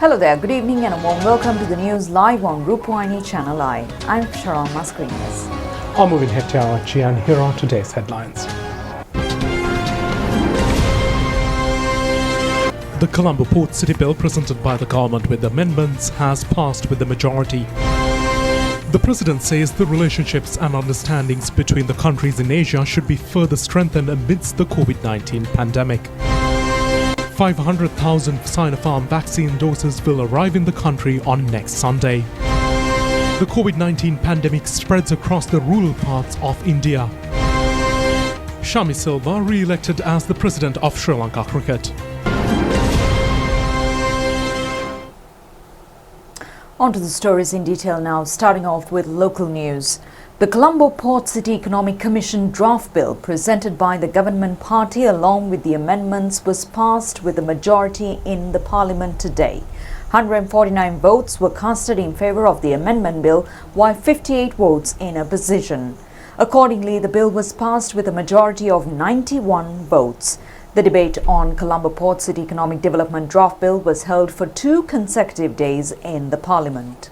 Hello there, good evening and a warm welcome to the news live on Rupavahini ChannelEye. I'm Sharon Mascarenas. Our moving head to Arachi, and here are today's headlines. The Colombo Port City Bill presented by the government with amendments has passed with the majority. The President says the relationships and understandings between the countries in Asia should be further strengthened amidst the COVID-19 pandemic. 500,000 Sinopharm vaccine doses will arrive in the country on next Sunday. The COVID-19 pandemic spreads across the rural parts of India. Shami Silva re-elected as the President of Sri Lanka Cricket. On to the stories in detail now, starting off with local news. The Colombo Port City Economic Commission draft bill presented by the government party along with the amendments was passed with a majority in the parliament today. 149 votes were casted in favour of the amendment bill while 58 votes in opposition. Accordingly, the bill was passed with a majority of 91 votes. The debate on Colombo Port City Economic Development Draft Bill was held for 2 consecutive days in the Parliament.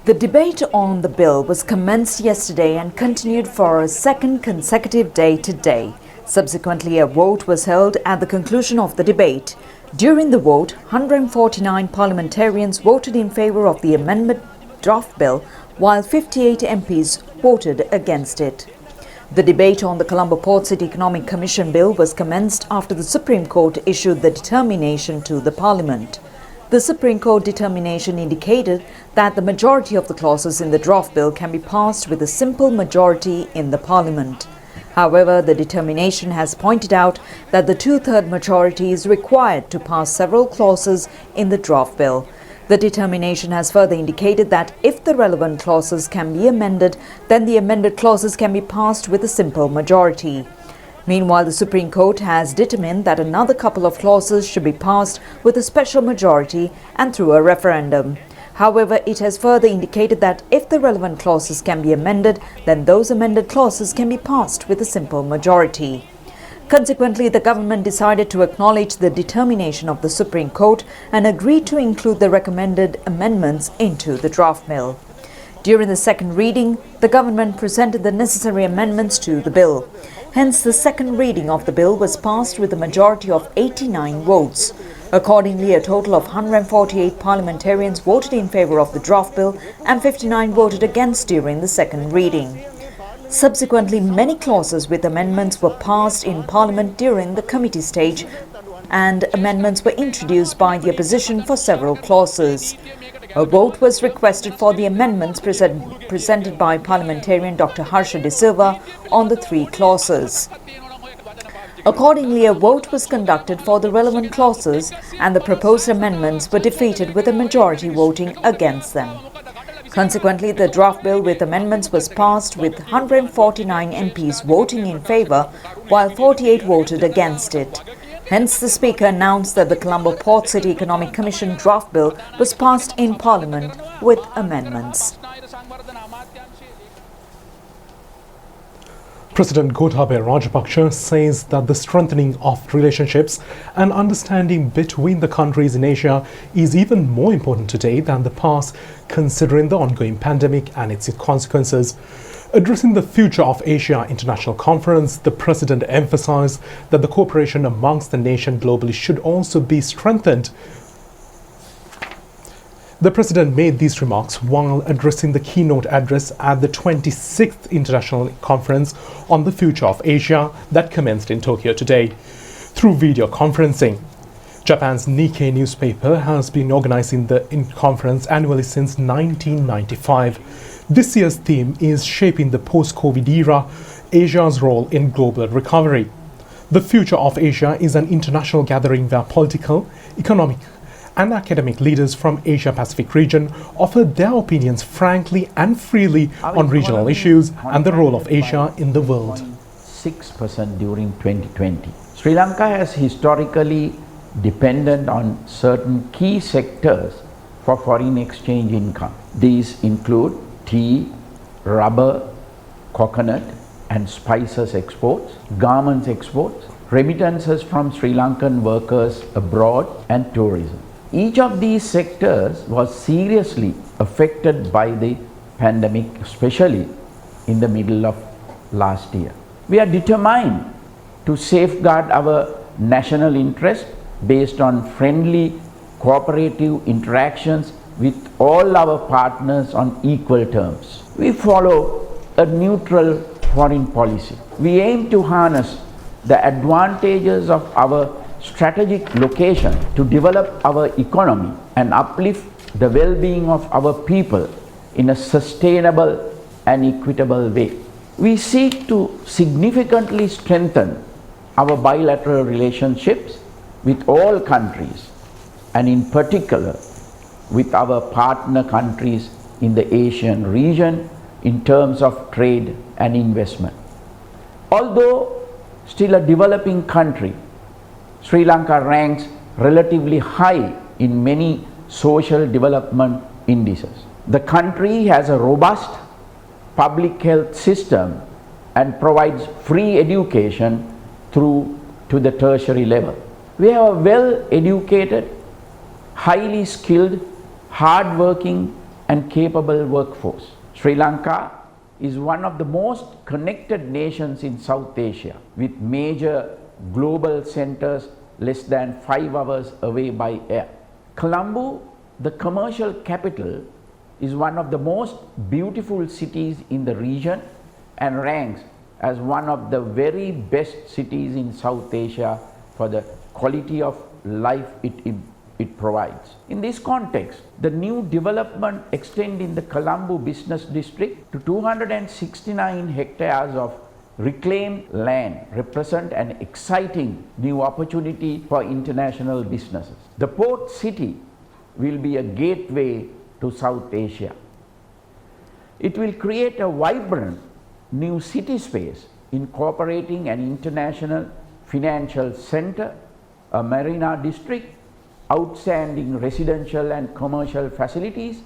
The debate on the bill was commenced yesterday and continued for a 2nd consecutive day today. Subsequently, a vote was held at the conclusion of the debate. During the vote, 149 parliamentarians voted in favour of the amendment draft bill, while 58 MPs voted against it. The debate on the Colombo Port City Economic Commission Bill was commenced after the Supreme Court issued the determination to the Parliament. The Supreme Court determination indicated that the majority of the clauses in the draft bill can be passed with a simple majority in the Parliament. However, the determination has pointed out that the 2/3 majority is required to pass several clauses in the draft bill. The determination has further indicated that if the relevant clauses can be amended, then the amended clauses can be passed with a simple majority. Meanwhile, the Supreme Court has determined that another couple of clauses should be passed with a special majority and through a referendum. However, it has further indicated that if the relevant clauses can be amended, then those amended clauses can be passed with a simple majority. Consequently, the government decided to acknowledge the determination of the Supreme Court and agreed to include the recommended amendments into the draft bill. During the second reading, the government presented the necessary amendments to the bill. Hence, the second reading of the bill was passed with a majority of 89 votes. Accordingly, a total of 148 parliamentarians voted in favour of the draft bill and 59 voted against during the second reading. Subsequently, many clauses with amendments were passed in Parliament during the committee stage, and amendments were introduced by the opposition for several clauses. A vote was requested for the amendments presented by parliamentarian Dr. Harsha De Silva on the 3 clauses. Accordingly, a vote was conducted for the relevant clauses, and the proposed amendments were defeated with a majority voting against them. Consequently, the draft bill with amendments was passed with 149 MPs voting in favour, while 48 voted against it. Hence, the Speaker announced that the Colombo Port City Economic Commission draft bill was passed in Parliament with amendments. President Gotabaya Rajapaksa says that the strengthening of relationships and understanding between the countries in Asia is even more important today than the past, considering the ongoing pandemic and its consequences. Addressing the Future of Asia International Conference, the President emphasized that the cooperation amongst the nation globally should also be strengthened. The President made these remarks while addressing the keynote address at the 26th International Conference on the Future of Asia that commenced in Tokyo today. Through video conferencing, Japan's Nikkei newspaper has been organizing the conference annually since 1995. This year's theme is Shaping the Post-COVID Era, Asia's Role in Global Recovery. The Future of Asia is an international gathering where political, economic, and academic leaders from Asia-Pacific region offered their opinions frankly and freely on regional issues and the role of Asia in the world. 6% during 2020. Sri Lanka has historically depended on certain key sectors for foreign exchange income. These include tea, rubber, coconut and spices exports, garments exports, remittances from Sri Lankan workers abroad, and tourism. Each of these sectors was seriously affected by the pandemic, especially in the middle of last year. We are determined to safeguard our national interest based on friendly cooperative interactions with all our partners on equal terms. We follow a neutral foreign policy. We aim to harness the advantages of our strategic location to develop our economy and uplift the well-being of our people in a sustainable and equitable way. We seek to significantly strengthen our bilateral relationships with all countries, and in particular with our partner countries in the Asian region in terms of trade and investment. Although still a developing country, Sri Lanka ranks relatively high in many social development indices. The country has a robust public health system and provides free education through to the tertiary level. We have a well-educated, highly skilled, hard-working and capable workforce. Sri Lanka is one of the most connected nations in South Asia, with major global centers less than 5 hours away by air. Colombo, the commercial capital, is one of the most beautiful cities in the region and ranks as one of the very best cities in South Asia for the quality of life it provides. In this context, the new development extending the Colombo business district to 269 hectares of reclaimed land represent an exciting new opportunity for international businesses. The port city will be a gateway to South Asia. It will create a vibrant new city space incorporating an international financial center, a marina district, outstanding residential and commercial facilities,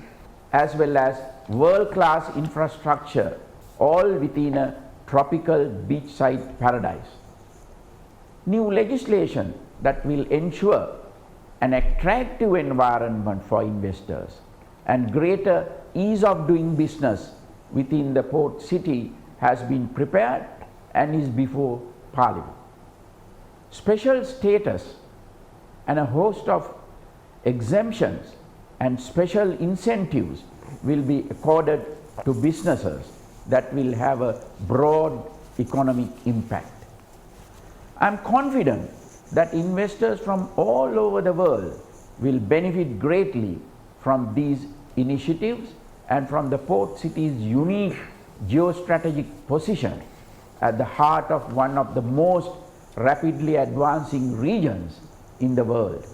as well as world-class infrastructure, all within a tropical beachside paradise. New legislation that will ensure an attractive environment for investors and greater ease of doing business within the port city has been prepared and is before Parliament. Special status and a host of exemptions and special incentives will be accorded to businesses that will have a broad economic impact. I am confident that investors from all over the world will benefit greatly from these initiatives and from the port city's unique geostrategic position at the heart of one of the most rapidly advancing regions in the world.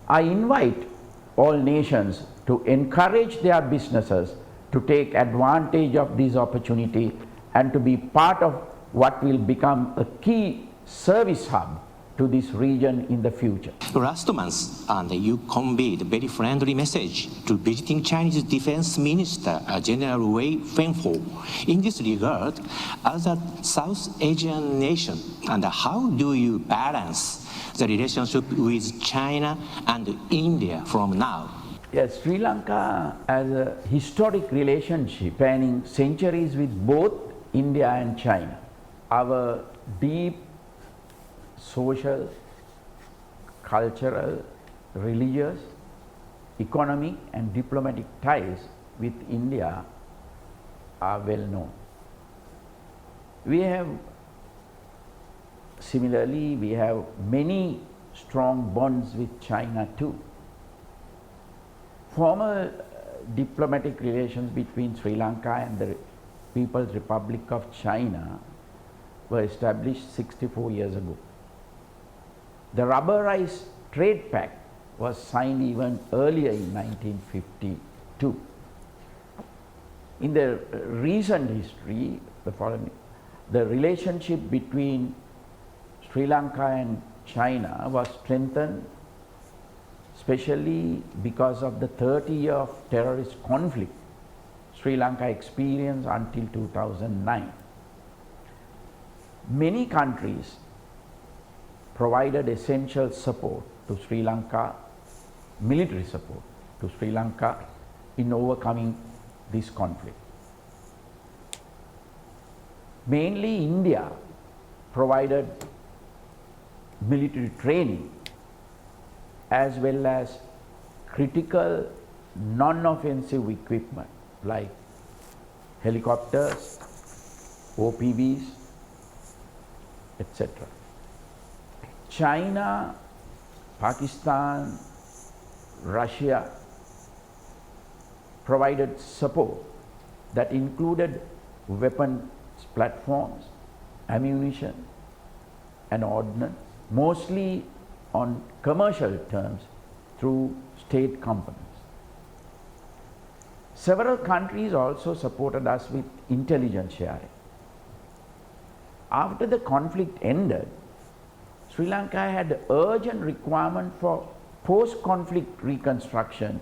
I invite all nations to encourage their businesses to take advantage of this opportunity and to be part of what will become a key service hub to this region in the future. Last month, you conveyed a very friendly message to visiting Chinese Defense Minister General Wei Fenghu. In this regard, as a South Asian nation, and how do you balance the relationship with China and India from now? Yes, Sri Lanka has a historic relationship spanning centuries with both India and China. Our deep social, cultural, religious, economic and diplomatic ties with India are well known. Similarly, we have many strong bonds with China too. Formal diplomatic relations between Sri Lanka and the People's Republic of China were established 64 years ago. The Rubberized Trade Pact was signed even earlier in 1952. In the recent history, the relationship between Sri Lanka and China was strengthened, especially because of the 30 years of terrorist conflict Sri Lanka experienced until 2009. Many countries provided essential support to Sri Lanka, military support to Sri Lanka in overcoming this conflict. Mainly India provided military training as well as critical non-offensive equipment like helicopters, OPVs, etc. China, Pakistan, Russia provided support that included weapons platforms, ammunition and ordnance, mostly on commercial terms through state companies. Several countries also supported us with intelligence sharing. After the conflict ended, Sri Lanka had urgent requirement for post-conflict reconstruction,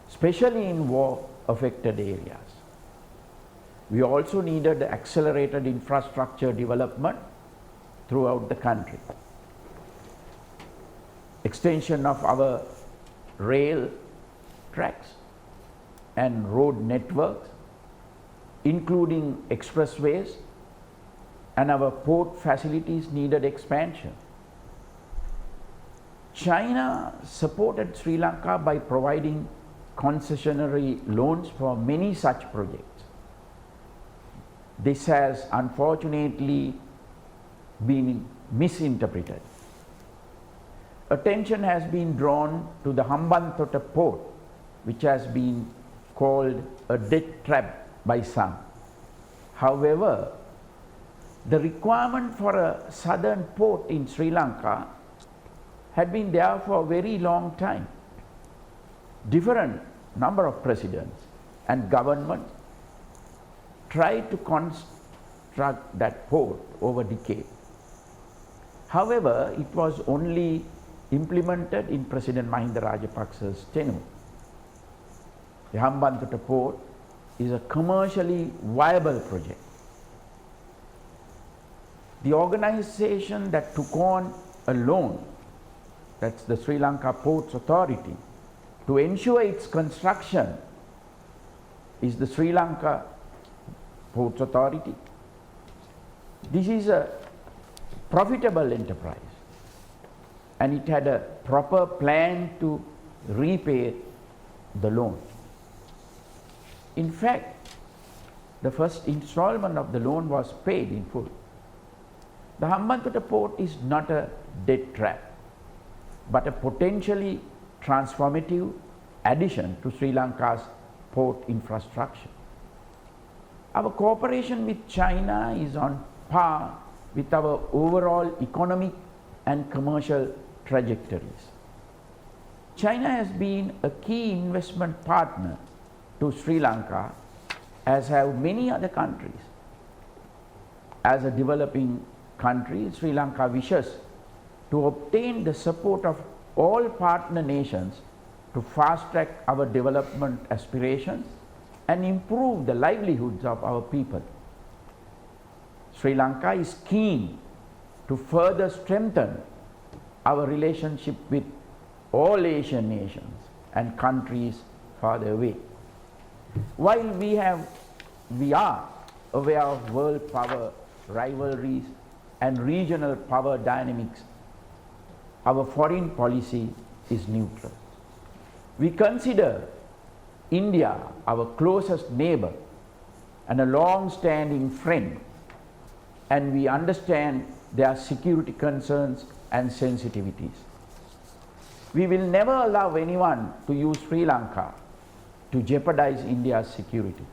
especially in war-affected areas. We also needed accelerated infrastructure development throughout the country. Extension of our rail tracks and road networks, including expressways, and our port facilities needed expansion. China supported Sri Lanka by providing concessionary loans for many such projects. This has unfortunately been misinterpreted. Attention has been drawn to the Hambantota port, which has been called a debt trap by some. However, the requirement for a southern port in Sri Lanka had been there for a very long time. Different number of presidents and governments tried to construct that port over decades. However, it was only implemented in President Mahinda Rajapaksa's tenure. The Hambantota port is a commercially viable project. The organization that took on a loan, that's the Sri Lanka Ports Authority, to ensure its construction is the Sri Lanka Ports Authority. This is a profitable enterprise and it had a proper plan to repay the loan. In fact, the first installment of the loan was paid in full. The Hambantota port is not a debt trap, but a potentially transformative addition to Sri Lanka's port infrastructure. Our cooperation with China is on par with our overall economic and commercial trajectories. China has been a key investment partner to Sri Lanka, as have many other countries. As a developing country, Sri Lanka wishes to obtain the support of all partner nations to fast-track our development aspirations and improve the livelihoods of our people. Sri Lanka is keen to further strengthen our relationship with all Asian nations and countries farther away. While we are aware of world power rivalries and regional power dynamics, our foreign policy is neutral. We consider India our closest neighbor and a long-standing friend, and we understand their security concerns and sensitivities. We will never allow anyone to use Sri Lanka to jeopardize India's security.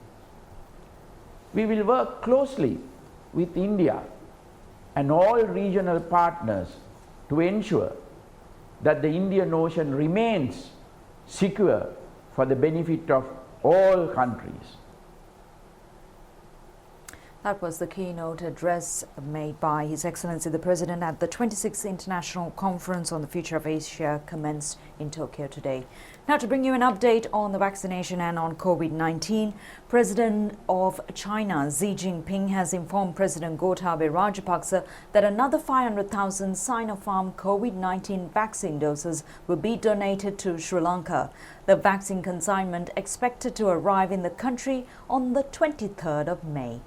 We will work closely with India and all regional partners to ensure that the Indian Ocean remains secure for the benefit of all countries. That was the keynote address made by His Excellency the President at the 26th International Conference on the Future of Asia commenced in Tokyo today. Now to bring you an update on the vaccination and on COVID-19, President of China Xi Jinping has informed President Gotabaya Rajapaksa that another 500,000 Sinopharm COVID-19 vaccine doses will be donated to Sri Lanka. The vaccine consignment expected to arrive in the country on the 23rd of May.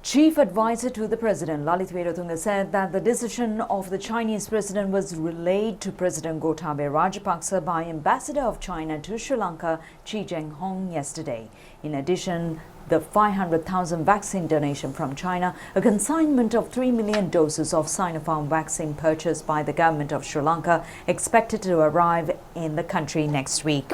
Chief Advisor to the President, Lalit Veeratunga, said that the decision of the Chinese President was relayed to President Gotabaya Rajapaksa by Ambassador of China to Sri Lanka, Chi Zhenghong, yesterday. In addition, the 500,000 vaccine donation from China, a consignment of 3 million doses of Sinopharm vaccine purchased by the government of Sri Lanka, expected to arrive in the country next week.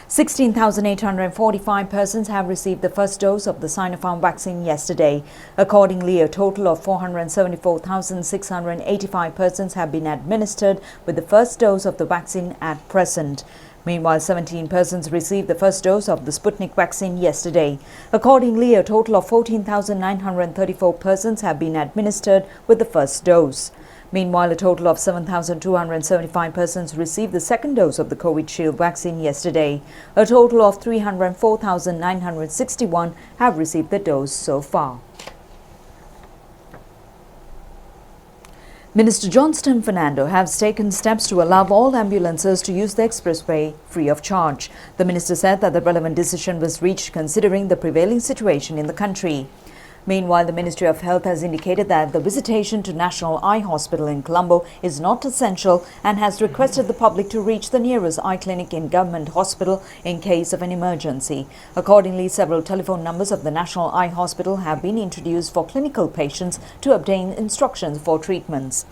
16,845 persons have received the first dose of the Sinopharm vaccine yesterday. Accordingly, a total of 474,685 persons have been administered with the first dose of the vaccine at present. Meanwhile, 17 persons received the first dose of the Sputnik vaccine yesterday. Accordingly, a total of 14,934 persons have been administered with the first dose. Meanwhile, a total of 7,275 persons received the second dose of the Covishield vaccine yesterday. A total of 304,961 have received the dose so far. Minister Johnston Fernando has taken steps to allow all ambulances to use the expressway free of charge. The minister said that the relevant decision was reached considering the prevailing situation in the country. Meanwhile, the Ministry of Health has indicated that the visitation to National Eye Hospital in Colombo is not essential and has requested the public to reach the nearest eye clinic in government hospital in case of an emergency. Accordingly, several telephone numbers of the National Eye Hospital have been introduced for clinical patients to obtain instructions for treatments.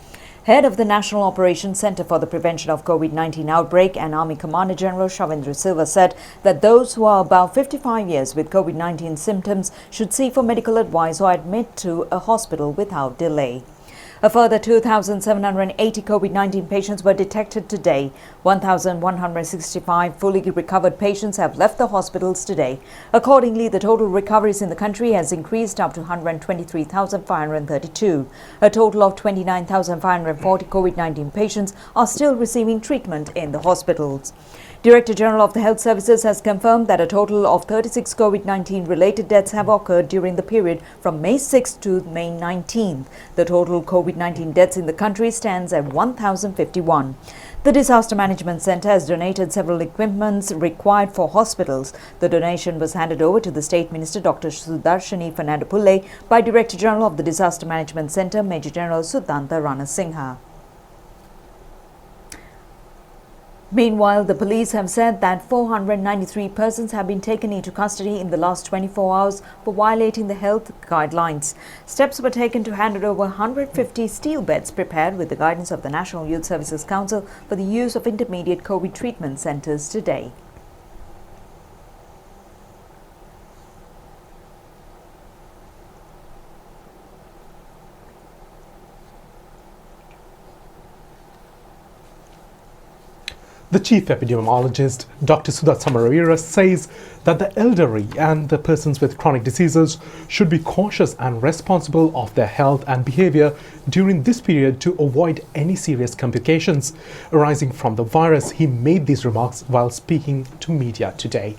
Head of the National Operations Centre for the Prevention of COVID-19 Outbreak and Army Commander General Shavindra Silva said that those who are above 55 years with COVID-19 symptoms should seek for medical advice or admit to a hospital without delay. A further 2,780 COVID-19 patients were detected today. 1,165 fully recovered patients have left the hospitals today. Accordingly, the total recoveries in the country has increased up to 123,532. A total of 29,540 COVID-19 patients are still receiving treatment in the hospitals. Director General of the Health Services has confirmed that a total of 36 COVID-19 related deaths have occurred during the period from May 6 to May 19. The total COVID-19 deaths in the country stands at 1,051. The Disaster Management Centre has donated several equipments required for hospitals. The donation was handed over to the State Minister Dr. Sudarshini Fernandopulle by Director General of the Disaster Management Centre, Major General Sudhanta Ranasinghe. Meanwhile, the police have said that 493 persons have been taken into custody in the last 24 hours for violating the health guidelines. Steps were taken to hand over 150 steel beds prepared with the guidance of the National Youth Services Council for the use of intermediate COVID treatment centres today. The chief epidemiologist, Dr. Sudha Samaravira, says that the elderly and the persons with chronic diseases should be cautious and responsible of their health and behavior during this period to avoid any serious complications arising from the virus. He made these remarks while speaking to media today.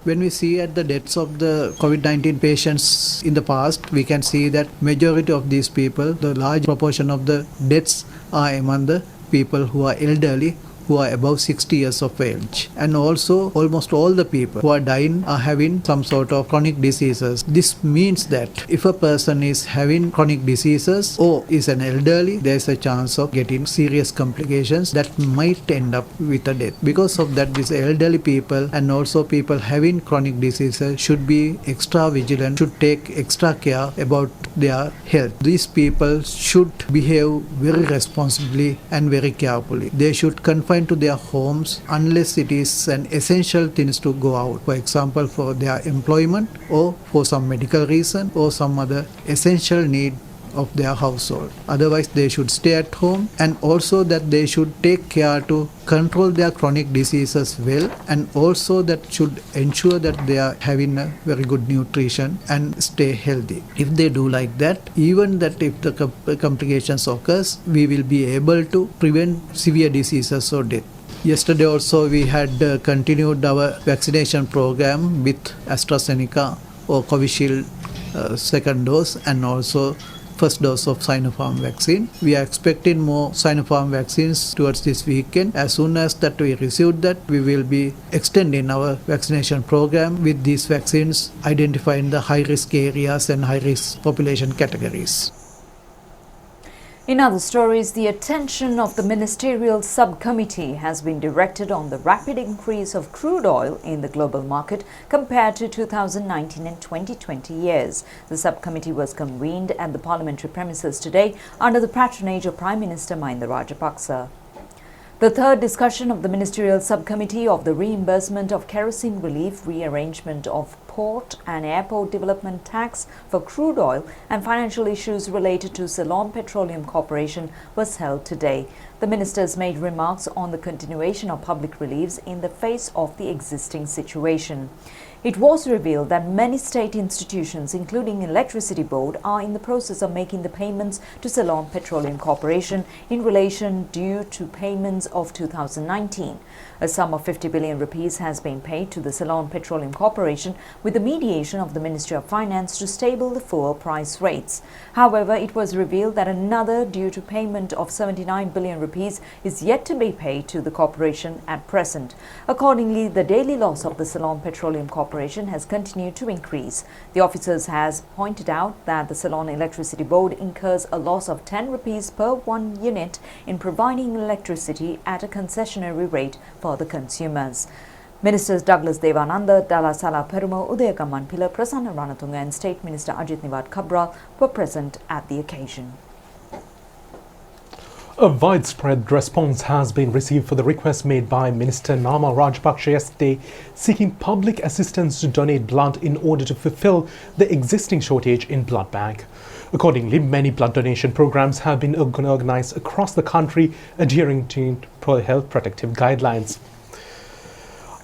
When we see at the deaths of the COVID-19 patients in the past, we can see that majority of these people, the large proportion of the deaths are among the people who are elderly, who are above 60 years of age. And also almost all the people who are dying are having some sort of chronic diseases. This means that if a person is having chronic diseases or is an elderly, there is a chance of getting serious complications that might end up with a death. Because of that, these elderly people and also people having chronic diseases should be extra vigilant, should take extra care about their health. These people should behave very responsibly and very carefully. They should confine to their homes unless it is an essential things to go out. For example, for their employment or for some medical reason or some other essential need of their household. Otherwise, they should stay at home, and also that they should take care to control their chronic diseases well, and also that should ensure that they are having a very good nutrition and stay healthy. If they do like that, even that if the complications occurs, we will be able to prevent severe diseases or death. Yesterday also we had continued our vaccination program with AstraZeneca or Covishield second dose and also first dose of Sinopharm vaccine. We are expecting more Sinopharm vaccines towards this weekend. As soon as that we receive that, we will be extending our vaccination program with these vaccines, identifying the high-risk areas and high-risk population categories. In other stories, the attention of the Ministerial Subcommittee has been directed on the rapid increase of crude oil in the global market compared to 2019 and 2020 years. The subcommittee was convened at the parliamentary premises today under the patronage of Prime Minister Mahinda Rajapaksa. The third discussion of the Ministerial Subcommittee of the reimbursement of kerosene relief, rearrangement of port and airport development tax for crude oil and financial issues related to Ceylon Petroleum Corporation was held today. The ministers made remarks on the continuation of public reliefs in the face of the existing situation. It was revealed that many state institutions, including Electricity Board, are in the process of making the payments to Ceylon Petroleum Corporation in relation due to payments of 2019. A sum of 50 billion rupees has been paid to the Ceylon Petroleum Corporation with the mediation of the Ministry of Finance to stable the fuel price rates. However, it was revealed that another due to payment of 79 billion rupees is yet to be paid to the corporation at present. Accordingly, the daily loss of the Ceylon Petroleum Corporation has continued to increase. The officers has pointed out that the Ceylon Electricity Board incurs a loss of 10 rupees per 1 unit in providing electricity at a concessionary rate for the consumers. Ministers Douglas Devananda, Dalasala Perumal, Udayakaman Pilla, Prasanna Ranatunga and State Minister Ajit Niwad Kabra were present at the occasion. A widespread response has been received for the request made by Minister Nama Rajapaksa yesterday seeking public assistance to donate blood in order to fulfill the existing shortage in blood bank. Accordingly, many blood donation programs have been organized across the country adhering to health protective guidelines.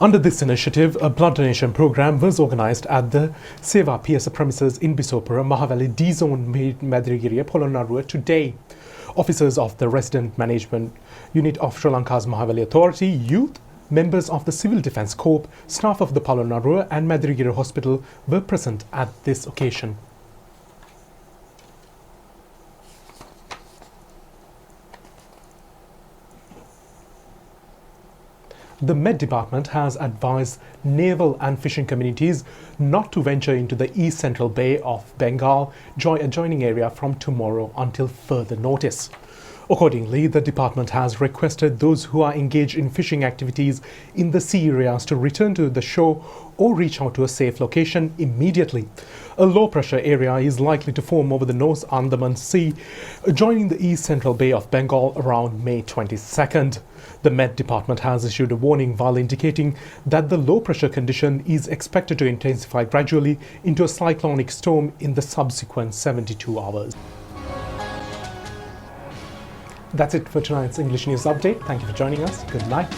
Under this initiative, a blood donation program was organized at the Seva PSA premises in Bisopura, Mahavali D-Zone, Madirigiri, Polonnaruwa today. Officers of the Resident Management Unit of Sri Lanka's Mahavali Authority, youth, members of the Civil Defence Corps, staff of the Polonnaruwa and Madirigiri Hospital were present at this occasion. The Met Department has advised naval and fishing communities not to venture into the East Central Bay of Bengal adjoining area from tomorrow until further notice. Accordingly, the department has requested those who are engaged in fishing activities in the sea areas to return to the shore or reach out to a safe location immediately. A low-pressure area is likely to form over the North Andaman Sea, joining the East Central Bay of Bengal around May 22nd. The Met Department has issued a warning while indicating that the low-pressure condition is expected to intensify gradually into a cyclonic storm in the subsequent 72 hours. That's it for tonight's English News Update. Thank you for joining us. Good night.